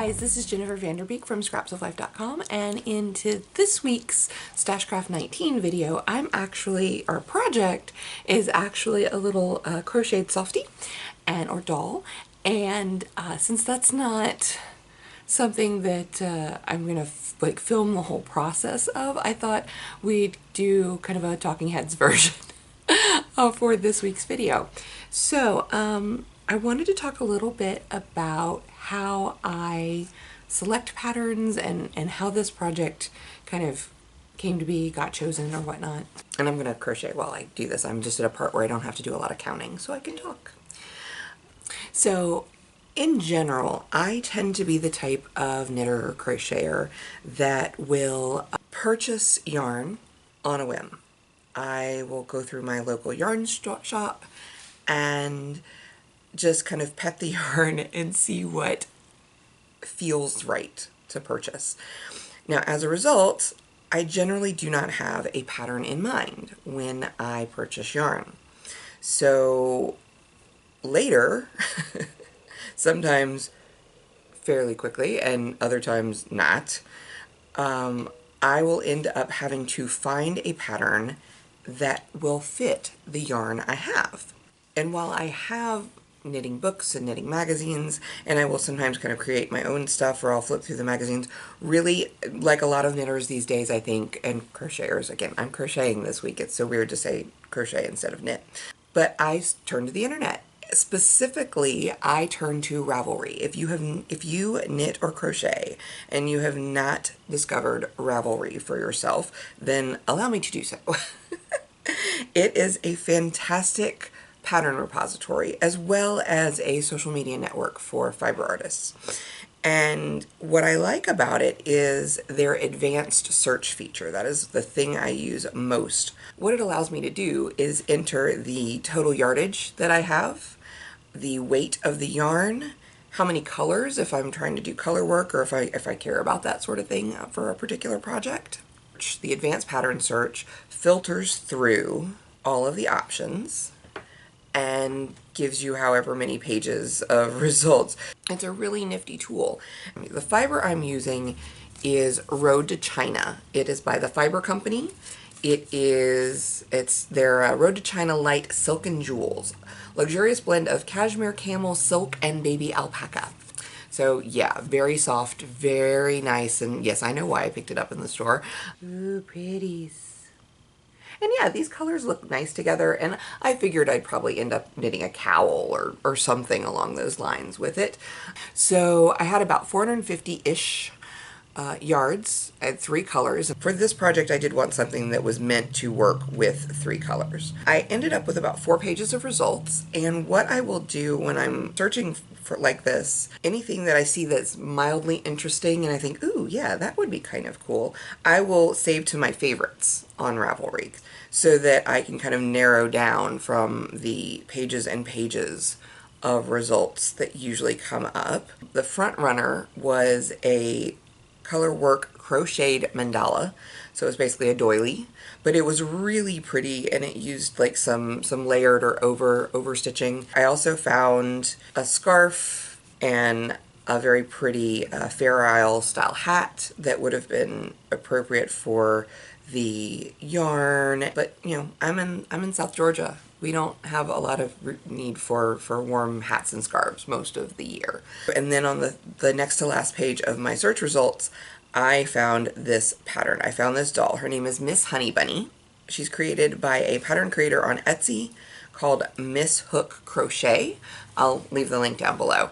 guys, this is Jennifer Vanderbeek from scrapsoflife.com, and into this week's Stashcraft 19 video, our project is actually a little crocheted softie or doll, and since that's not something that I'm gonna film the whole process of, I thought we'd do kind of a talking heads version for this week's video. So I wanted to talk a little bit about how I select patterns and how this project kind of came to be, got chosen or whatnot. And I'm gonna crochet while I do this. I'm just at a part where I don't have to do a lot of counting, so I can talk. So in general, I tend to be the type of knitter or crocheter that will purchase yarn on a whim. I will go through my local yarn shop and just kind of pet the yarn and see what feels right to purchase. Now, as a result, I generally do not have a pattern in mind when I purchase yarn. So later, sometimes fairly quickly and other times not, I will end up having to find a pattern that will fit the yarn I have. And while I have knitting books and knitting magazines, and I will sometimes kind of create my own stuff or I'll flip through the magazines, really, like a lot of knitters these days, I think, and crocheters, again, I'm crocheting this week, it's so weird to say crochet instead of knit, but I turn to the internet. Specifically, I turn to Ravelry. If you knit or crochet and you have not discovered Ravelry for yourself, then allow me to do so. It is a fantastic pattern repository as well as a social media network for fiber artists. And what I like about it is their advanced search feature. That is the thing I use most. What it allows me to do is enter the total yardage that I have, the weight of the yarn, how many colors if I'm trying to do color work or if I care about that sort of thing for a particular project. The advanced pattern search filters through all of the options and gives you however many pages of results. It's a really nifty tool. The fiber I'm using is Road to China. It is by the Fiber Company. It's their Road to China Light Silk and Jewels. Luxurious blend of cashmere, camel, silk, and baby alpaca. So yeah, very soft, very nice, and yes, I know why I picked it up in the store. Ooh, pretties. And yeah, these colors look nice together, and I figured I'd probably end up knitting a cowl or something along those lines with it. So I had about 450-ish yards. I had 3 colors. For this project, I did want something that was meant to work with 3 colors. I ended up with about 4 pages of results, and what I will do when I'm searching for like this, anything that I see that's mildly interesting and I think, ooh, yeah, that would be kind of cool, I will save to my favorites on Ravelry so that I can kind of narrow down from the pages and pages of results that usually come up. The front runner was a color work crocheted mandala, so it was basically a doily, but it was really pretty and it used like some layered or over stitching. I also found a scarf and a very pretty Fair Isle style hat that would have been appropriate for the yarn, but you know, I'm in South Georgia. We don't have a lot of need for warm hats and scarves most of the year. And then on the next to last page of my search results, I found this pattern. I found this doll. Her name is Miss Honey Bunny. She's created by a pattern creator on Etsy called Miss Hook Crochet. I'll leave the link down below.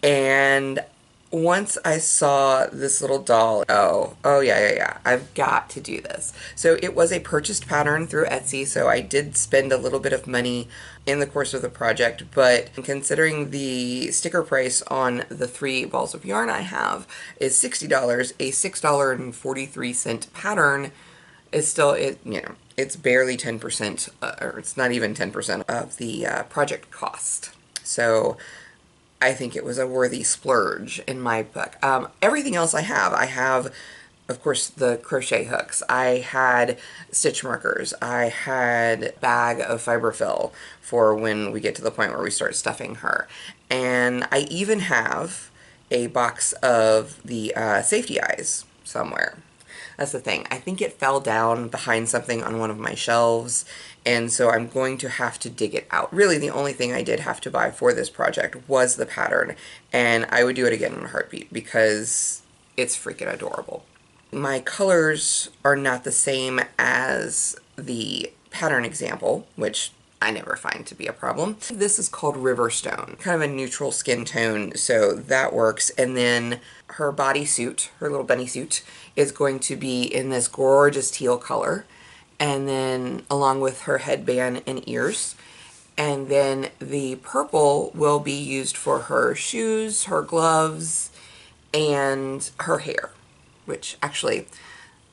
And once I saw this little doll, oh yeah, I've got to do this. So it was a purchased pattern through Etsy, so I did spend a little bit of money in the course of the project, but considering the sticker price on the 3 balls of yarn I have is $60, a $6.43 pattern is still, it's barely 10%, or it's not even 10% of the project cost. So I think it was a worthy splurge in my book. Everything else I have, of course, the crochet hooks. I had stitch markers. I had a bag of fiberfill for when we get to the point where we start stuffing her. And I even have a box of the safety eyes somewhere. That's the thing. I think it fell down behind something on one of my shelves, and so I'm going to have to dig it out. Really, the only thing I did have to buy for this project was the pattern, and I would do it again in a heartbeat because it's freaking adorable. My colors are not the same as the pattern example, which I never find to be a problem. This is called Riverstone, kind of a neutral skin tone, so that works. And then her bodysuit, her little bunny suit, is going to be in this gorgeous teal color, and then along with her headband and ears. And then the purple will be used for her shoes, her gloves, and her hair, which actually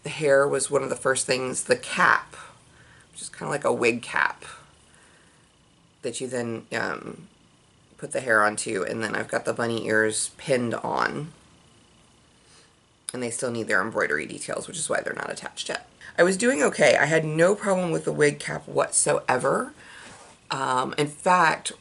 the hair was one of the first things. The cap, which is kind of like a wig cap that you then put the hair onto, and then I've got the bunny ears pinned on, and they still need their embroidery details, which is why they're not attached yet. I was doing okay. I had no problem with the wig cap whatsoever. In fact,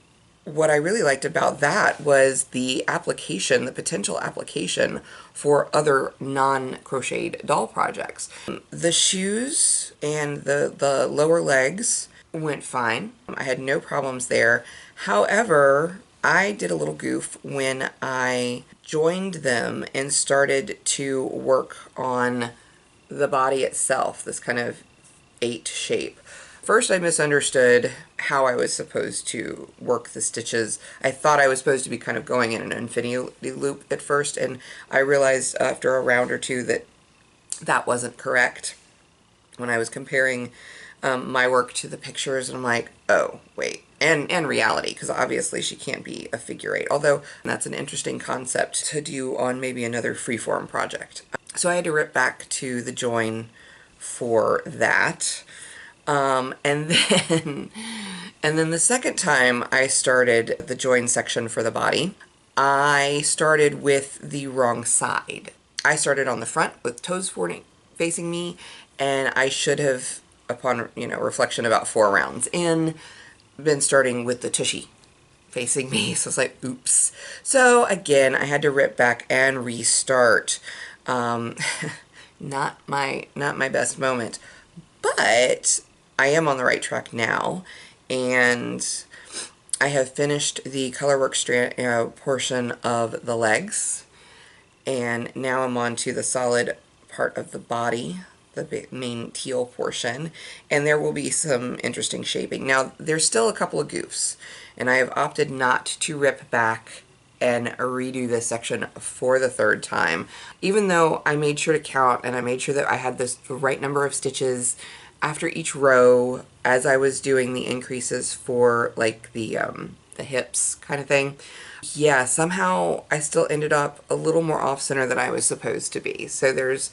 what I really liked about that was the application, the potential application for other non-crocheted doll projects. The shoes and the lower legs went fine. I had no problems there. However, I did a little goof when I joined them and started to work on the body itself, this kind of 8 shape. First, I misunderstood how I was supposed to work the stitches. I thought I was supposed to be kind of going in an infinity loop at first, and I realized after a round or two that that wasn't correct when I was comparing my work to the pictures, and I'm like, oh, wait. And reality, because obviously she can't be a figure 8, although that's an interesting concept to do on maybe another freeform project. So I had to rip back to the join for that. And then the second time I started the join section for the body, I started with the wrong side. I started on the front with toes facing me, and I should have, upon reflection about 4 rounds in, been starting with the tushy facing me. So it's like, oops. So again, I had to rip back and restart. Not my best moment, but I am on the right track now, and I have finished the colorwork portion of the legs, and now I'm on to the solid part of the body, the main teal portion, and there will be some interesting shaping. Now, there's still a couple of goofs, and I have opted not to rip back and redo this section for the 3rd time, even though I made sure to count, and I made sure that I had the right number of stitches after each row as I was doing the increases for like the hips kind of thing. Yeah, somehow I still ended up a little more off center than I was supposed to be. So there's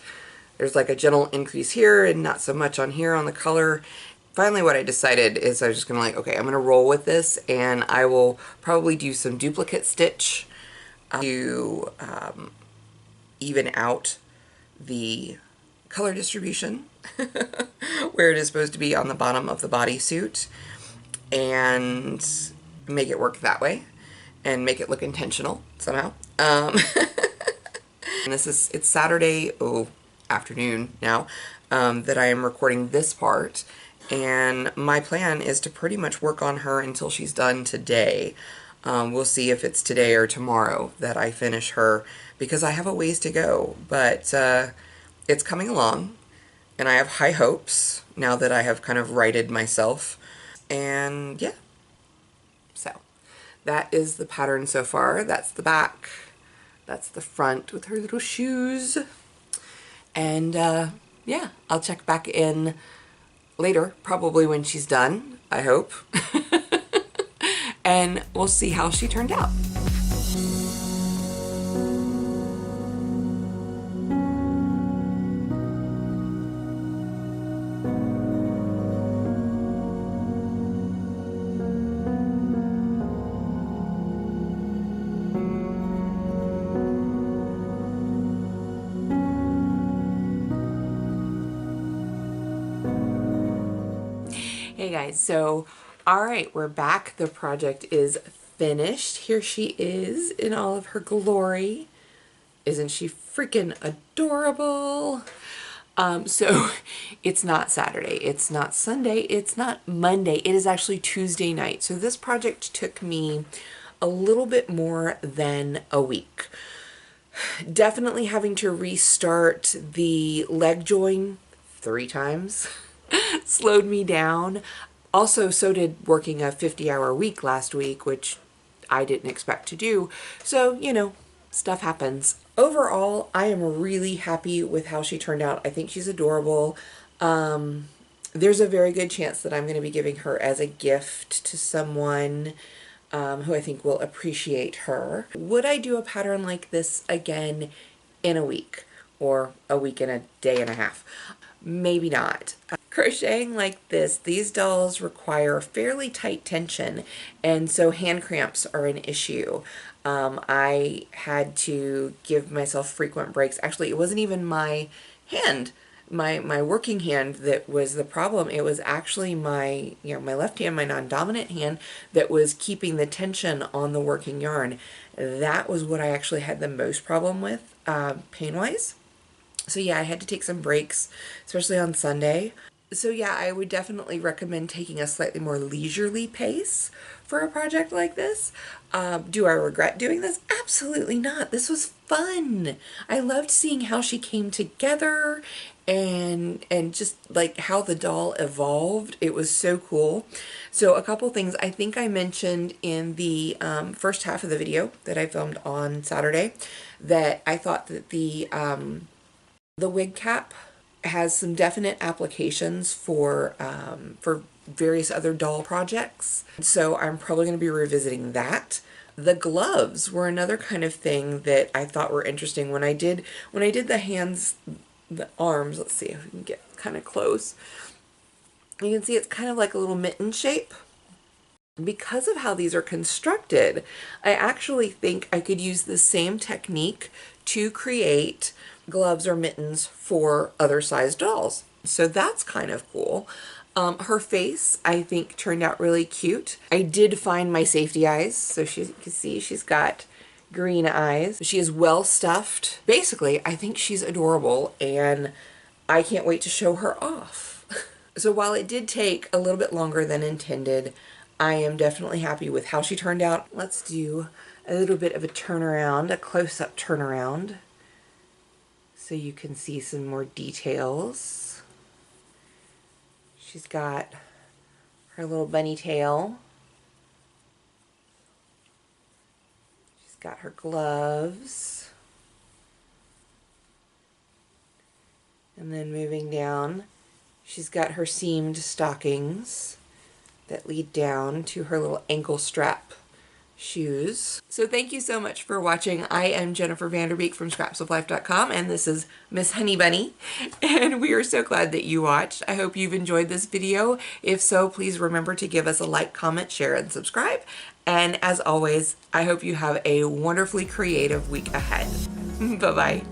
like a gentle increase here and not so much on here on the color. Finally, what I decided is I was just gonna okay, I'm gonna roll with this, and I will probably do some duplicate stitch to even out the color distribution where it is supposed to be on the bottom of the bodysuit, and make it work that way and make it look intentional somehow. And it's Saturday afternoon now that I am recording this part, and my plan is to pretty much work on her until she's done today. We'll see if it's today or tomorrow that I finish her, because I have a ways to go, but it's coming along, and I have high hopes now that I have kind of righted myself. And yeah, so that is the pattern so far. That's the back, that's the front with her little shoes, and yeah, I'll check back in later, probably when she's done, I hope. And we'll see how she turned out. Hey guys, so alright, we're back. The project is finished. Here she is in all of her glory. Isn't she freaking adorable? So it's not Saturday, it's not Sunday, it's not Monday, it is actually Tuesday night. So this project took me a little bit more than a week. Definitely having to restart the leg join 3 times slowed me down. Also, so did working a 50-hour week last week, which I didn't expect to do. So, you know, stuff happens. Overall, I am really happy with how she turned out. I think she's adorable. There's a very good chance that I'm going to be giving her as a gift to someone who I think will appreciate her. Would I do a pattern like this again in a week or a week and a day and a half? Maybe not. Crocheting like this, these dolls require fairly tight tension, and so hand cramps are an issue. I had to give myself frequent breaks. Actually, it wasn't even my hand, my working hand that was the problem. It was actually my, my left hand, my non-dominant hand, that was keeping the tension on the working yarn. That was what I actually had the most problem with, pain-wise. So yeah, I had to take some breaks, especially on Sunday. So yeah, I would definitely recommend taking a slightly more leisurely pace for a project like this. Do I regret doing this? Absolutely not. This was fun. I loved seeing how she came together and just like how the doll evolved. It was so cool. So a couple things I think I mentioned in the first half of the video that I filmed on Saturday, that I thought that the wig cap has some definite applications for various other doll projects. So I'm probably going to be revisiting that. The gloves were another kind of thing that I thought were interesting. When I did the hands, the arms, let's see if we can get kind of close. You can see it's kind of like a little mitten shape. Because of how these are constructed, I actually think I could use the same technique to create gloves or mittens for other sized dolls. So that's kind of cool. Her face, I think, turned out really cute. I did find my safety eyes. So you can see she's got green eyes. She is well stuffed. Basically, I think she's adorable and I can't wait to show her off. So while it did take a little bit longer than intended, I am definitely happy with how she turned out. Let's do a little bit of a turnaround, a close-up turnaround, so you can see some more details. She's got her little bunny tail. She's got her gloves. And then moving down, she's got her seamed stockings that lead down to her little ankle strap shoes. So thank you so much for watching. I am Jennifer Vanderbeek from scrapsoflife.com, and this is Miss Honey Bunny, and we are so glad that you watched. I hope you've enjoyed this video. If so, please remember to give us a like, comment, share, and subscribe. And as always, I hope you have a wonderfully creative week ahead. Bye-bye.